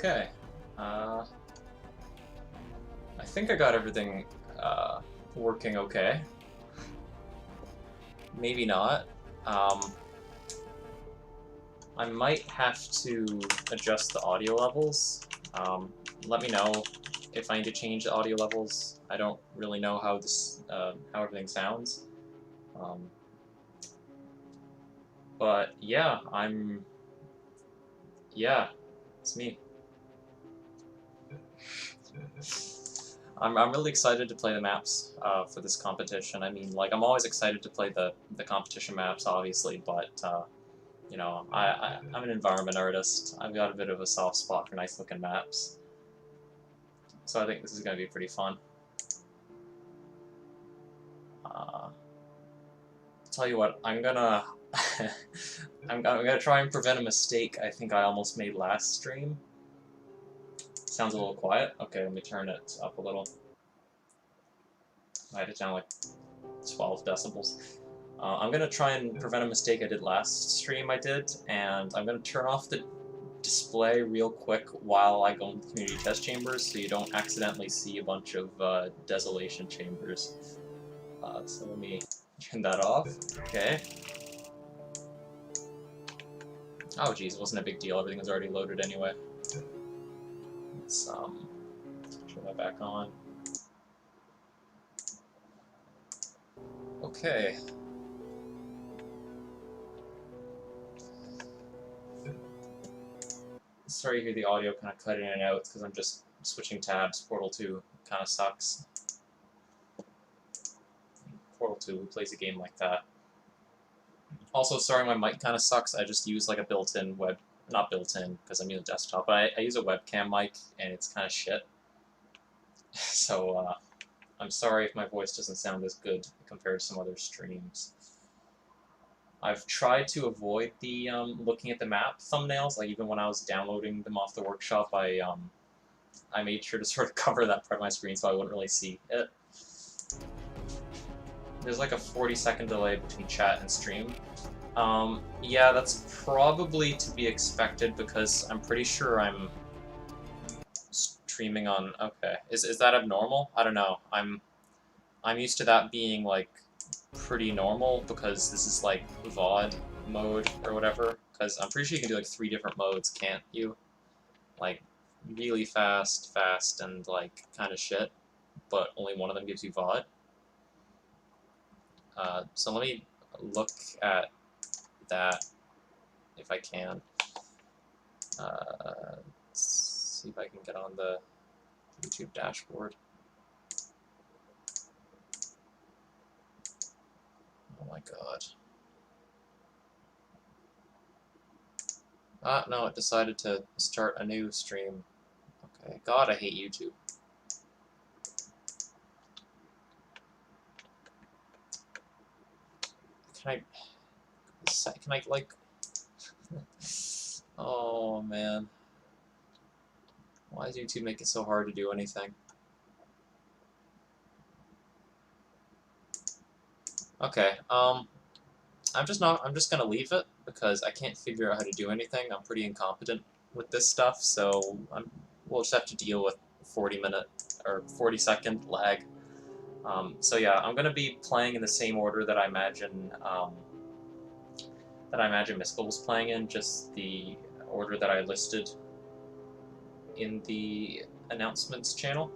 Okay. I think I got everything working okay. Maybe not. I might have to adjust the audio levels. Let me know if I need to change the audio levels. I don't really know how this how everything sounds. But yeah, yeah, it's me. I'm really excited to play the maps for this competition. I mean, like, I'm always excited to play the competition maps, obviously, but you know, I'm an environment artist. I've got a bit of a soft spot for nice looking maps, so I think this is going to be pretty fun. Tell you what, I'm gonna I'm gonna try and prevent a mistake I think I almost made last stream. Sounds a little quiet. Okay, let me turn it up a little. I had it down like 12 decibels. I'm going to try and prevent a mistake I did last stream and I'm going to turn off the display real quick while I go into the community test chambers so you don't accidentally see a bunch of desolation chambers. So let me turn that off. Okay. Oh geez, it wasn't a big deal, everything was already loaded anyway. Let's turn that back on. Okay. Sorry to hear the audio kind of cut in and out because I'm just switching tabs. Portal 2 kind of sucks. Portal 2, who plays a game like that? Also, sorry my mic kind of sucks. I just use like a built-in not built-in because I'm using a desktop, but I use a webcam mic and it's kind of shit. So I'm sorry if my voice doesn't sound as good compared to some other streams. I've tried to avoid the looking at the map thumbnails. Like even when I was downloading them off the workshop, I made sure to sort of cover that part of my screen so I wouldn't really see it. There's like a 40-second delay between chat and stream. Yeah, that's probably to be expected because I'm pretty sure I'm streaming on. Okay, is that abnormal? I don't know. I'm used to that being like pretty normal because this is like VOD mode or whatever. Because I'm pretty sure you can do like 3 different modes, can't you? Like really fast, and like kind of shit, but only one of them gives you VOD. So let me look at that if I can. Let's see if I can get on the YouTube dashboard. Oh my god. Ah, no, it decided to start a new stream. Okay, god, I hate YouTube. Can I, like... Oh, man. Why does YouTube make it so hard to do anything? Okay, I'm just gonna leave it because I can't figure out how to do anything. I'm pretty incompetent with this stuff, so we'll just have to deal with 40-minute or 40-second lag. So yeah, I'm gonna be playing in the same order that I imagine Mystical was playing in, just the order that I listed in the announcements channel.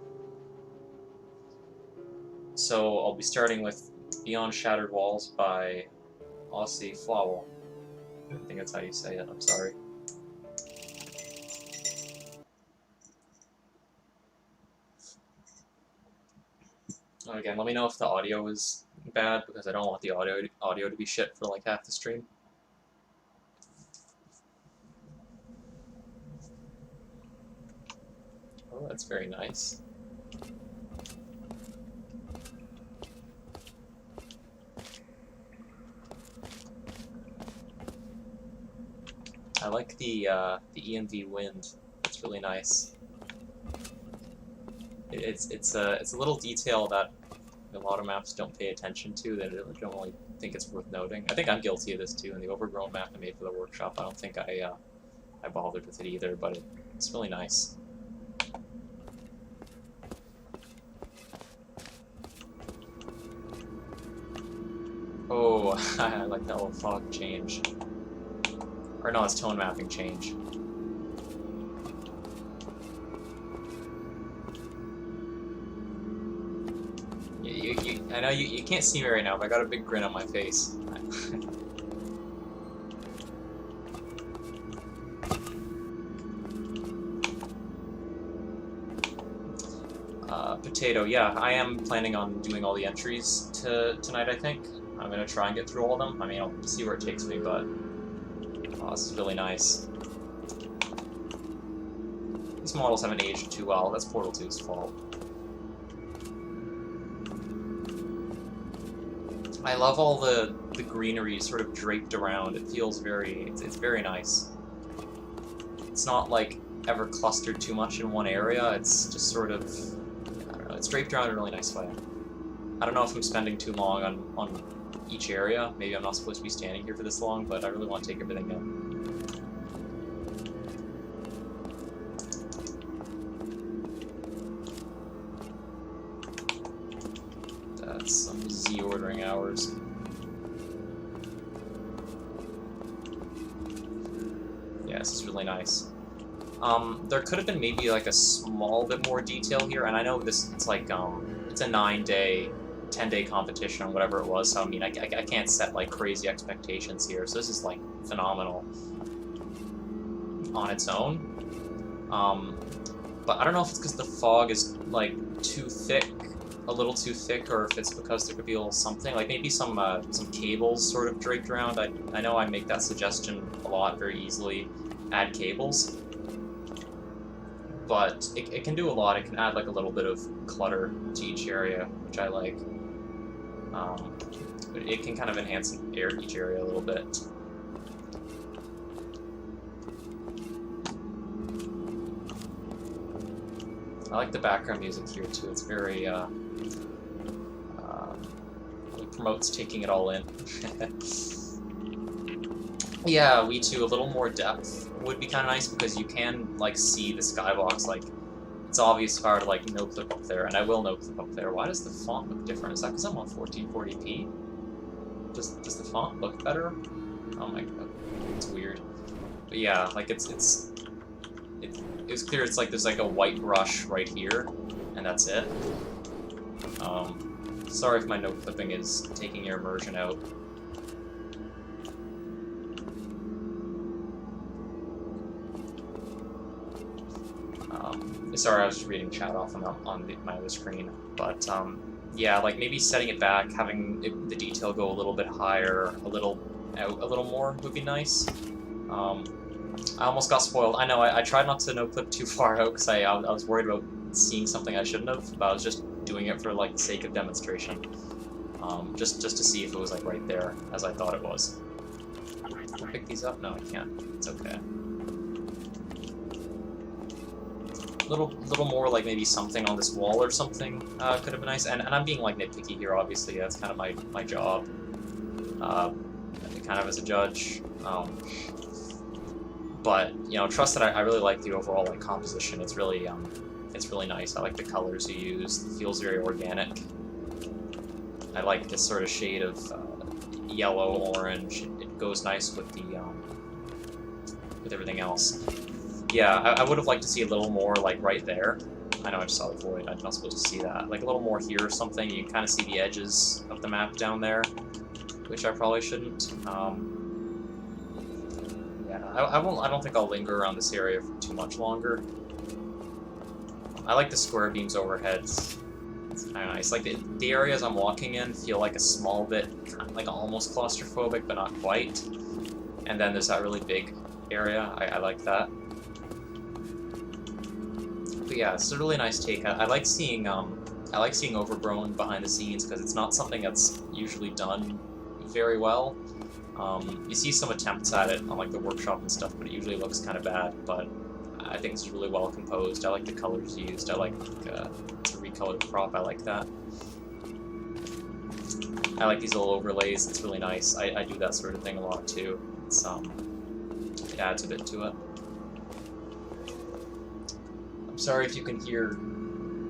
So I'll be starting with Beyond Shattered Walls by Aussie Flowell. I think that's how you say it, I'm sorry. Again, let me know if the audio is bad, because I don't want the audio to be shit for like half the stream. Oh, that's very nice. I like the ENV wind. It's really nice. It's a little detail that a lot of maps don't pay attention to, that I don't really think it's worth noting. I think I'm guilty of this too. In the Overgrown map I made for the workshop, I don't think I I bothered with it either, but it's really nice. Oh, I like that little fog change. Or no, it's tone mapping change. I know you can't see me right now, but I got a big grin on my face. Potato, yeah, I am planning on doing all the entries tonight, I think. I'm gonna try and get through all of them. I mean, I'll see where it takes me, but this is really nice. These models haven't aged too well. That's Portal 2's fault. I love all the greenery sort of draped around. It feels it's very nice. It's not like ever clustered too much in one area. It's just sort of, I don't know, it's draped around in a really nice way. I don't know if I'm spending too long on each area. Maybe I'm not supposed to be standing here for this long, but I really want to take everything in. That's some Z ordering hours. Yeah, this is really nice. There could have been maybe like a small bit more detail here, and I know it's like it's a 9-day, 10-day competition or whatever it was. So I mean, I can't set like crazy expectations here. So this is like phenomenal on its own. But I don't know if it's because the fog is like too thick, a little too thick, or if it's because there could be a little something, like maybe some cables sort of draped around. I know I make that suggestion a lot very easily. Add cables. But it can do a lot. It can add like a little bit of clutter to each area, which I like. But it can kind of enhance each area a little bit. I like the background music here too. It's very it promotes taking it all in. Yeah, we too. A little more depth would be kind of nice because you can like see the skybox. Like it's obvious if I were to like no clip up there, and I will no clip up there. Why does the font look different? Is that because I'm on 1440p? Does the font look better? Oh my god, it's weird. But yeah, like it was clear. It's like there's like a white brush right here, and that's it. Sorry if my no clipping is taking your immersion out. Sorry, I was just reading chat off on my other screen, but yeah, like maybe setting it back, having the detail go a little bit higher, a little more would be nice. I almost got spoiled. I know I tried not to no clip too far out because I was worried about seeing something I shouldn't have, but I was just doing it for like the sake of demonstration, just to see if it was like right there as I thought it was. Can I pick these up? No, I can't. It's okay. Little more like maybe something on this wall or something could have been nice. And I'm being like nitpicky here, obviously. That's kind of my job, kind of as a judge. But you know, trust that I really like the overall like composition. It's really nice. I like the colors you use. It feels very organic. I like this sort of shade of yellow, orange. It goes nice with the with everything else. Yeah, I would have liked to see a little more, like, right there. I know I just saw the void, I'm not supposed to see that. Like, a little more here or something. You can kind of see the edges of the map down there, which I probably shouldn't. Yeah, I don't think I'll linger around this area for too much longer. I like the square beams overhead. It's kind of nice. Like, the areas I'm walking in feel like a small bit, kind of like almost claustrophobic, but not quite. And then there's that really big area. I like that. But yeah, it's a really nice take. I like seeing overgrown behind the scenes because it's not something that's usually done very well. You see some attempts at it on like the workshop and stuff, but it usually looks kind of bad. But I think it's really well composed. I like the colors used. I like it's a recolored prop. I like that. I like these little overlays. It's really nice. I do that sort of thing a lot too. It's it adds a bit to it. Sorry if you can hear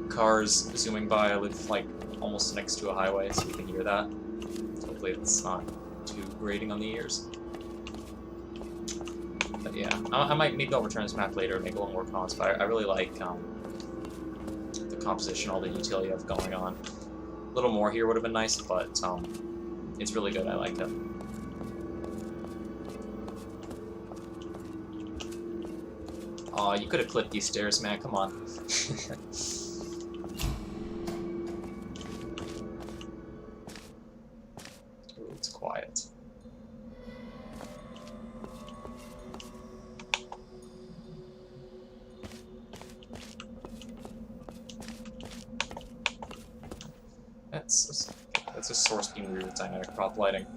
cars zooming by. I live like almost next to a highway, so you can hear that. Hopefully it's not too grating on the ears. But yeah, maybe I'll return this map later and make a little more comments, but I really like the composition, all the detail you have going on. A little more here would have been nice, but it's really good. I like it. Aw, you could have clipped these stairs, man. Come on. Ooh, it's quiet. That's a source being weird with dynamic prop lighting.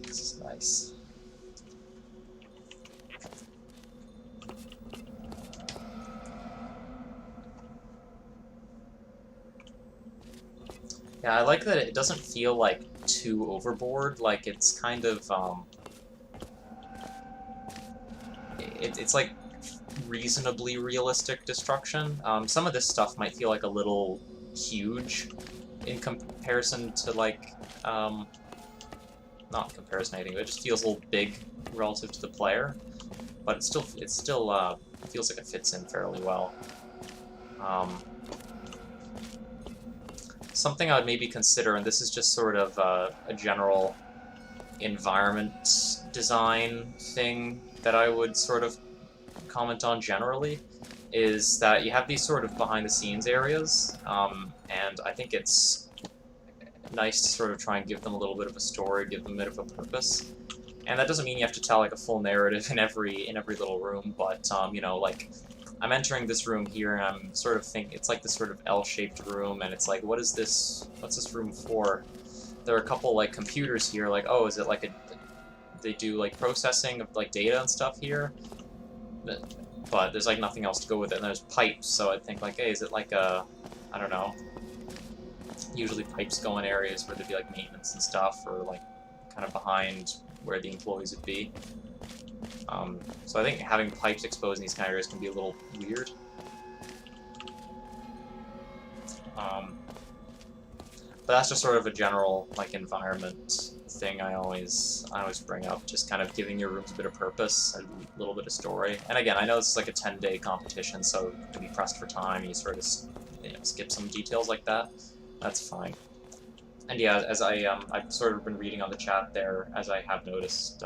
This is nice. Yeah, I like that it doesn't feel like too overboard. Like it's kind of it's like reasonably realistic destruction. Some of this stuff might feel like a little huge in comparison to like not comparison anything, but it just feels a little big relative to the player. But it still feels like it fits in fairly well. Something I would maybe consider, and this is just sort of a general environment design thing that I would sort of comment on generally, is that you have these sort of behind-the-scenes areas, and I think it's nice to sort of try and give them a little bit of a story, give them a bit of a purpose. And that doesn't mean you have to tell like a full narrative in every little room, but you know, like I'm entering this room here and I'm sort of thinking it's like this sort of L-shaped room, and it's like, what's this room for? There are a couple like computers here, like, oh, is it like they do like processing of like data and stuff here? But there's like nothing else to go with it, and there's pipes, so I'd think like, hey, is it like a, I don't know, usually pipes go in areas where there'd be like maintenance and stuff, or like kind of behind where the employees would be. So I think having pipes exposed in these kind of areas can be a little weird. But that's just sort of a general like environment thing I always bring up, just kind of giving your rooms a bit of purpose, a little bit of story. And again, I know this is like a 10-day competition, so you can be pressed for time, you sort of skip some details like that. That's fine. And yeah, as I've sort of been reading on the chat there, as I have noticed,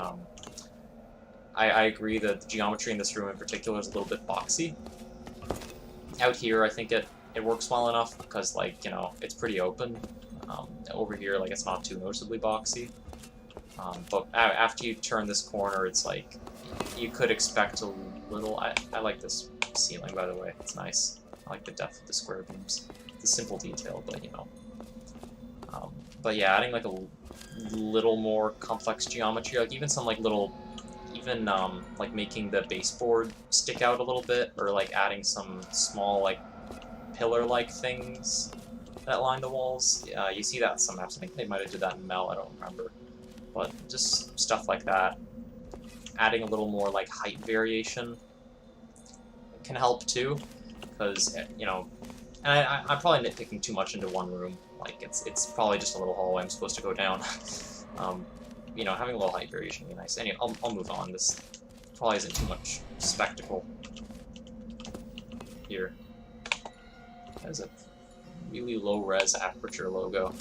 I agree that the geometry in this room in particular is a little bit boxy. Out here, I think it works well enough because, like, you know, it's pretty open. Over here, like, it's not too noticeably boxy. But after you turn this corner, it's like, you could expect a little... I like this ceiling, by the way. It's nice. I like the depth of the square beams. It's a simple detail, but, you know. But yeah, adding, like, a little more complex geometry, like, even some, like, little... Even, like, making the baseboard stick out a little bit, or, like, adding some small, like, pillar-like things that line the walls. You see that in some maps. I think they might have did that in Mel, I don't remember. But just stuff like that. Adding a little more, like, height variation can help, too. Because, you know... And I'm probably nitpicking too much into one room. Like, it's probably just a little hallway I'm supposed to go down. You know, having a little height variation would be nice. Anyway, I'll move on. This probably isn't too much spectacle here. There's a really low-res aperture logo.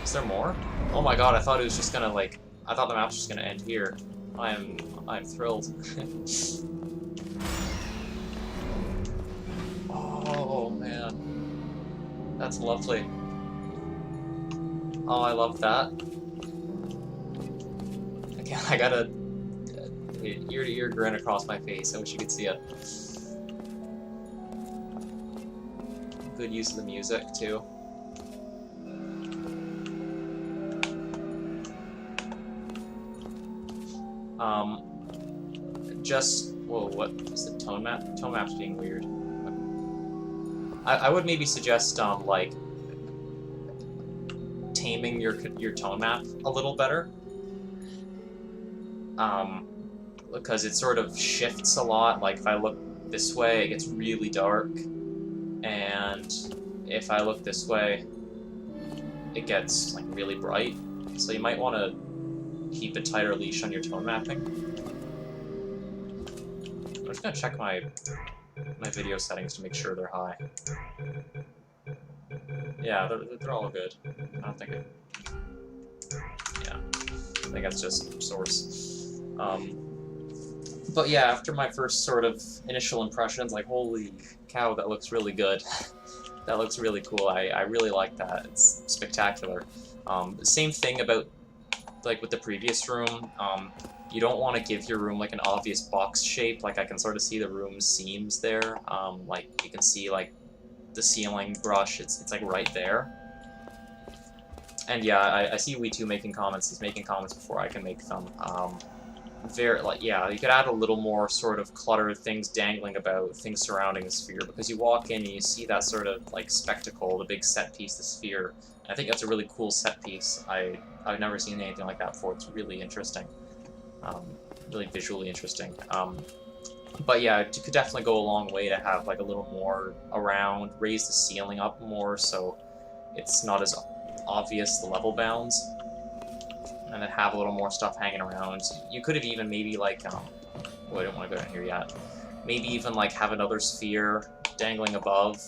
Is there more? Oh my god, I thought it was just gonna, like... I thought the map was just gonna end here. I'm thrilled. Oh, man. That's lovely. Oh, I love that. Again, I got a ear-to-ear grin across my face. I wish you could see it. Good use of the music, too. Whoa, what is the tone map? Tone map's being weird. I would maybe suggest, like, taming your tone map a little better. because it sort of shifts a lot. Like if I look this way, it gets really dark, and if I look this way, it gets like really bright. So you might want to keep a tighter leash on your tone mapping. I'm just gonna check my video settings to make sure they're high. Yeah, they're all good. I don't think it... Yeah, I think that's just source. But yeah, after my first sort of initial impressions, like, holy cow, that looks really good. That looks really cool. I really like that. It's spectacular. Same thing about, like, with the previous room. You don't want to give your room, like, an obvious box shape. Like, I can sort of see the room's seams there. Like, you can see, like, the ceiling brush. It's like, right there. And yeah, I see Wee2 making comments. He's making comments before I can make them. Yeah, you could add a little more sort of clutter, things dangling about, things surrounding the sphere, because you walk in and you see that sort of, like, spectacle, the big set piece, the sphere. And I think that's a really cool set piece. I've never seen anything like that before. It's really interesting. Really visually interesting. But yeah, you could definitely go a long way to have, like, a little more around, raise the ceiling up more so it's not as obvious, the level bounds, and then have a little more stuff hanging around. You could have even maybe, like, oh, I don't want to go down here yet. Maybe even, like, have another sphere dangling above,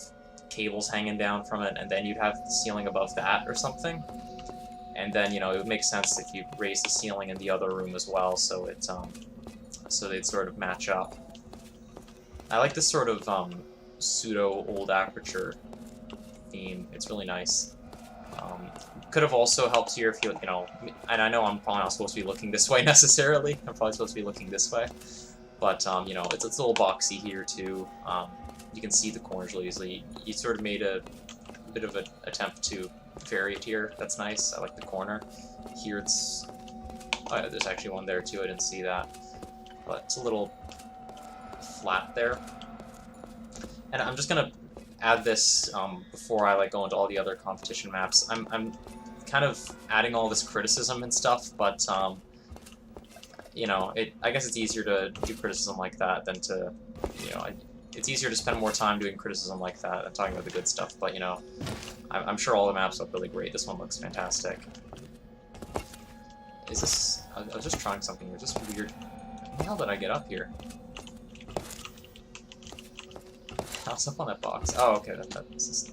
cables hanging down from it, and then you'd have the ceiling above that or something. And then, you know, it would make sense if you raise the ceiling in the other room as well, so it, so they'd sort of match up. I like this sort of, pseudo old aperture theme. It's really nice. Could have also helped here if you know, and I know I'm probably not supposed to be looking this way necessarily. I'm probably supposed to be looking this way, but you know, it's a little boxy here too. You can see the corners really easily. You sort of made a bit of an attempt to vary it here. That's nice. I like the corner. Here it's... Oh yeah, there's actually one there too. I didn't see that, but it's a little flat there. And I'm just gonna add this before I go into all the other competition maps. I'm kind of adding all this criticism and stuff, but you know, I guess it's easier to do criticism like that than to, you know, it's easier to spend more time doing criticism like that than talking about the good stuff. But you know, I'm sure all the maps look really great. This one looks fantastic. Is this? I was just trying something. It's just weird. How the hell did I get up here? I was up on that box. Oh, okay. This is...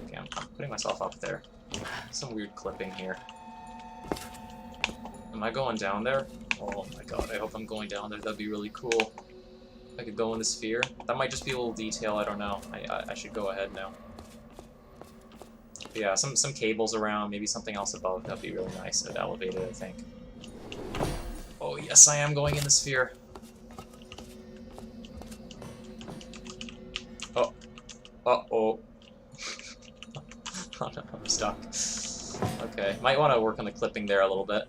Okay, I'm putting myself up there. Some weird clipping here. Am I going down there? Oh my god, I hope I'm going down there. That'd be really cool. I could go in the sphere. That might just be a little detail, I don't know. I should go ahead now. But yeah, some cables around, maybe something else above. That'd be really nice. It'd elevate it, I think. Oh yes, I am going in the sphere. Oh. Uh-oh. Oh no, I'm stuck. Okay, might want to work on the clipping there a little bit.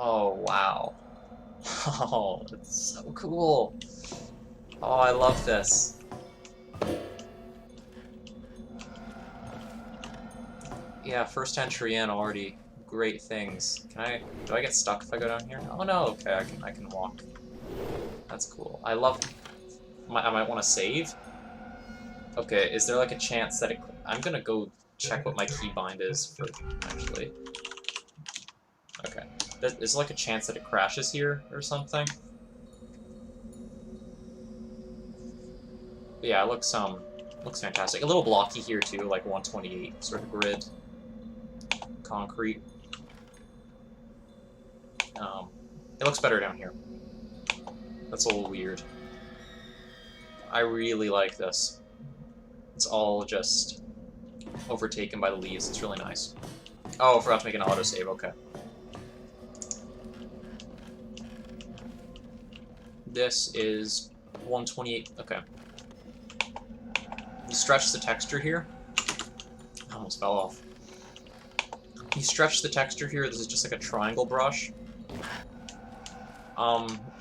Oh, wow. Oh, it's so cool. Oh, I love this. Yeah, first entry in already. Great things. Do I get stuck if I go down here? Oh no, okay, I can walk. That's cool. I love... I might want to save? Okay, is there like a chance that it... I'm gonna go check what my keybind is for... actually. Okay. Is there like a chance that it crashes here or something? But yeah, it looks fantastic. A little blocky here too, like 128 sort of grid. Concrete. It looks better down here. That's a little weird. I really like this. It's all just overtaken by the leaves. It's really nice. Oh, I forgot to make an autosave. Okay. This is 128. Okay. You stretch the texture here. I almost fell off. You stretch the texture here. This is just like a triangle brush.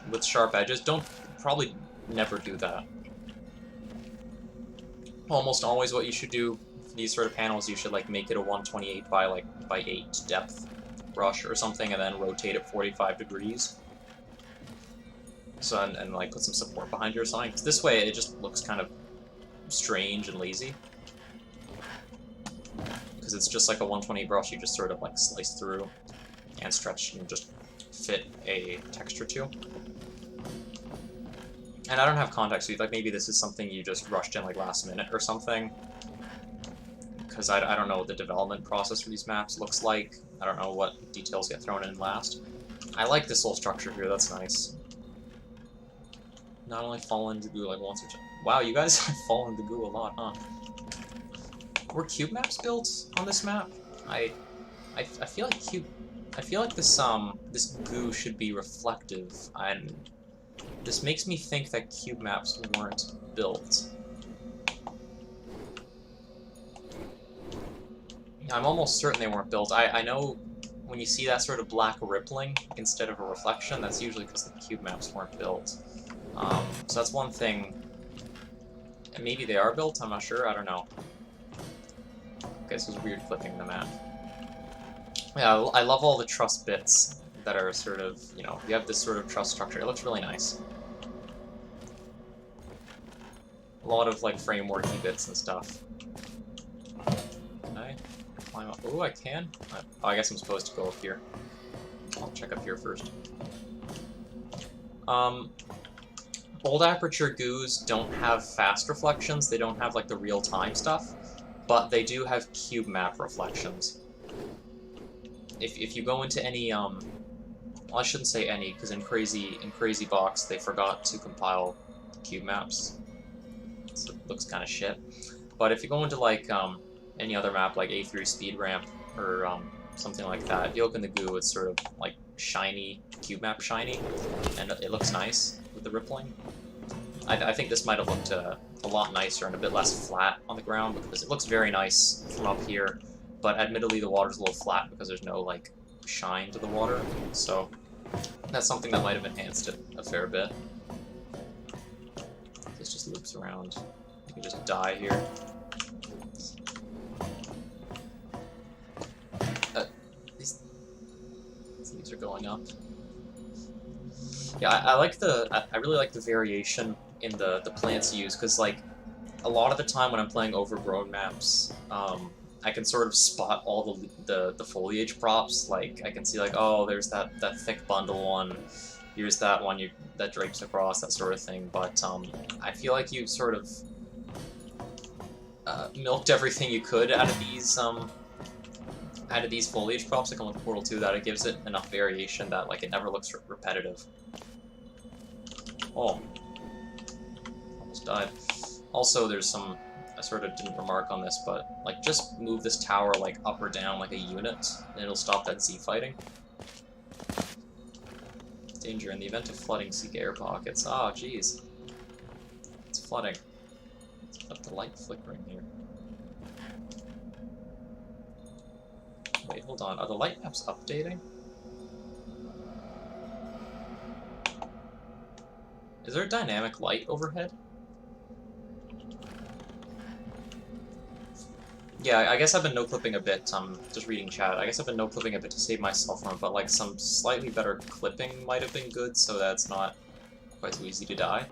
With sharp edges. Probably never do that. Almost always what you should do these sort of panels, you should like make it a 128 by 8 depth brush or something, and then rotate it 45 degrees. So and like put some support behind it or something. 'Cause this way, it just looks kind of strange and lazy. Because it's just like a 128 brush, you just sort of like slice through and stretch and just fit a texture to. And I don't have context, so like maybe this is something you just rushed in like last minute or something. Because I don't know what the development process for these maps looks like. I don't know what details get thrown in last. I like this whole structure here, that's nice. Not only fall into goo like once or twice. Wow, you guys have fallen into goo a lot, huh? Were cube maps built on this map? I feel like this goo should be reflective, and this makes me think that cube maps weren't built. I'm almost certain they weren't built. I know when you see that sort of black rippling instead of a reflection, that's usually because the cube maps weren't built. So that's one thing. And maybe they are built, I'm not sure, I don't know. Okay, this was weird flipping the map. Yeah, I love all the truss bits that are sort of, you know, you have this sort of truss structure. It looks really nice. A lot of, like, frameworky bits and stuff. Can I climb up? Oh, I can? Oh, I guess I'm supposed to go up here. I'll check up here first. Old aperture goos don't have fast reflections. They don't have, like, the real-time stuff. But they do have cube map reflections. If you go into any, well, I shouldn't say any, because in Crazy Box they forgot to compile cube maps. So it looks kind of shit. But if you go into, like, any other map, like A3 Speed Ramp, or, something like that, if you look in the goo, it's sort of, like, shiny, cube map shiny, and it looks nice with the rippling. I think this might have looked a lot nicer and a bit less flat on the ground, because it looks very nice from up here, but admittedly the water's a little flat because there's no, like, shine to the water, so that's something that might have enhanced it a fair bit. This just loops around. You can just die here. These are going up. Yeah, I really like the variation in the plants used, because, like, a lot of the time when I'm playing overgrown maps, I can sort of spot all the foliage props. Like, I can see, like, oh, there's that thick bundle one, here's that one that drapes across, that sort of thing, but I feel like you sort of milked everything you could out of these foliage props that come with Portal 2, that it gives it enough variation that, like, it never looks repetitive. Oh. Almost died. Also, there's some, I sort of didn't remark on this, but, like, just move this tower, like, up or down like a unit, and it'll stop that Z fighting. Danger in the event of flooding, seek air pockets. Ah, jeez. It's flooding. Let's put the light flickering here. Wait, hold on. Are the light maps updating? Is there a dynamic light overhead? Yeah, I guess I've been no-clipping a bit, just reading chat. I guess I've been no-clipping a bit to save myself from it, but, like, some slightly better clipping might have been good, so that it's not quite so easy to die.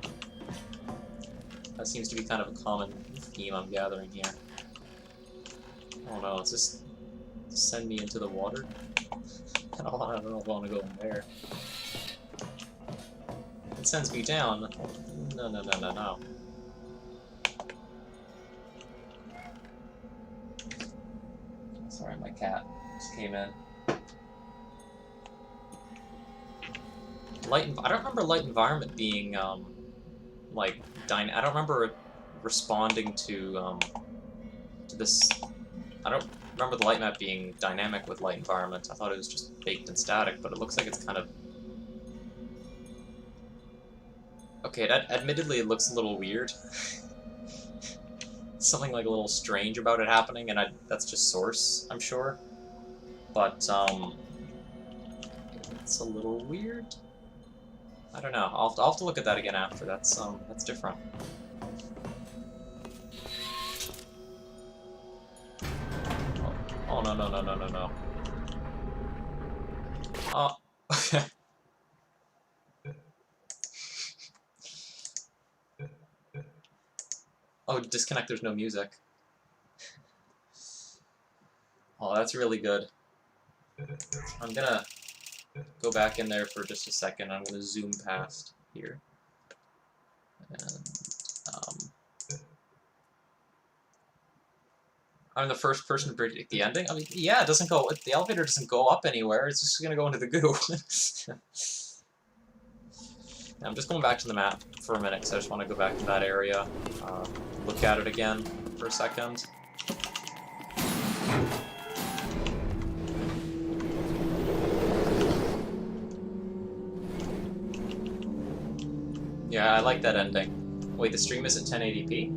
That seems to be kind of a common theme I'm gathering here. Oh no, it's just send me into the water? I don't know if I want to go in there. It sends me down. No. Sorry, my cat just came in. I don't remember light environment being, like, I don't remember it responding to this. I don't remember the light map being dynamic with light environment. I thought it was just baked and static, but it looks like it's kind of... Okay, admittedly it looks a little weird. Something like a little strange about it happening, and that's just source, I'm sure. But, it's a little weird. I don't know. I'll have to look at that again after. That's different. no, no, no, no, no. Oh, okay. Oh, disconnect, there's no music. Oh, that's really good. I'm gonna go back in there for just a second. I'm gonna zoom past here. And, I'm the first person to predict the ending? I mean, yeah, it doesn't go, the elevator doesn't go up anywhere, it's just gonna go into the goo. I'm just going back to the map for a minute, because I just want to go back to that area, look at it again for a second. Yeah, I like that ending. Wait, the stream isn't 1080p?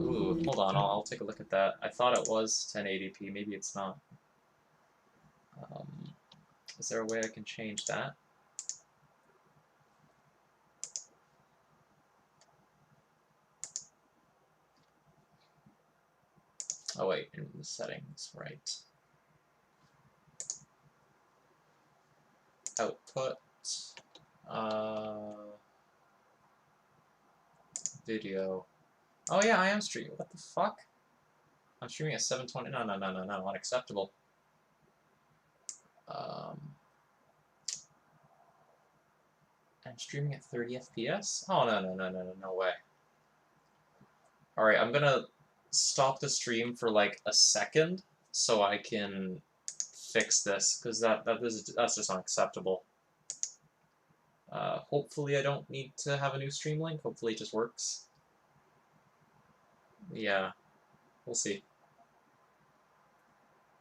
Ooh, hold on, I'll take a look at that. I thought it was 1080p, maybe it's not. Is there a way I can change that? Oh wait, in the settings, right. Output, video. Oh yeah, I am streaming. What the fuck? I'm streaming at 720. No, no, no, no, no, unacceptable. I'm streaming at 30 FPS? Oh no, no, no, no, no, no way. Alright, I'm gonna stop the stream for like a second so I can fix this, because that's just unacceptable. Hopefully I don't need to have a new stream link. Hopefully it just works. Yeah, we'll see.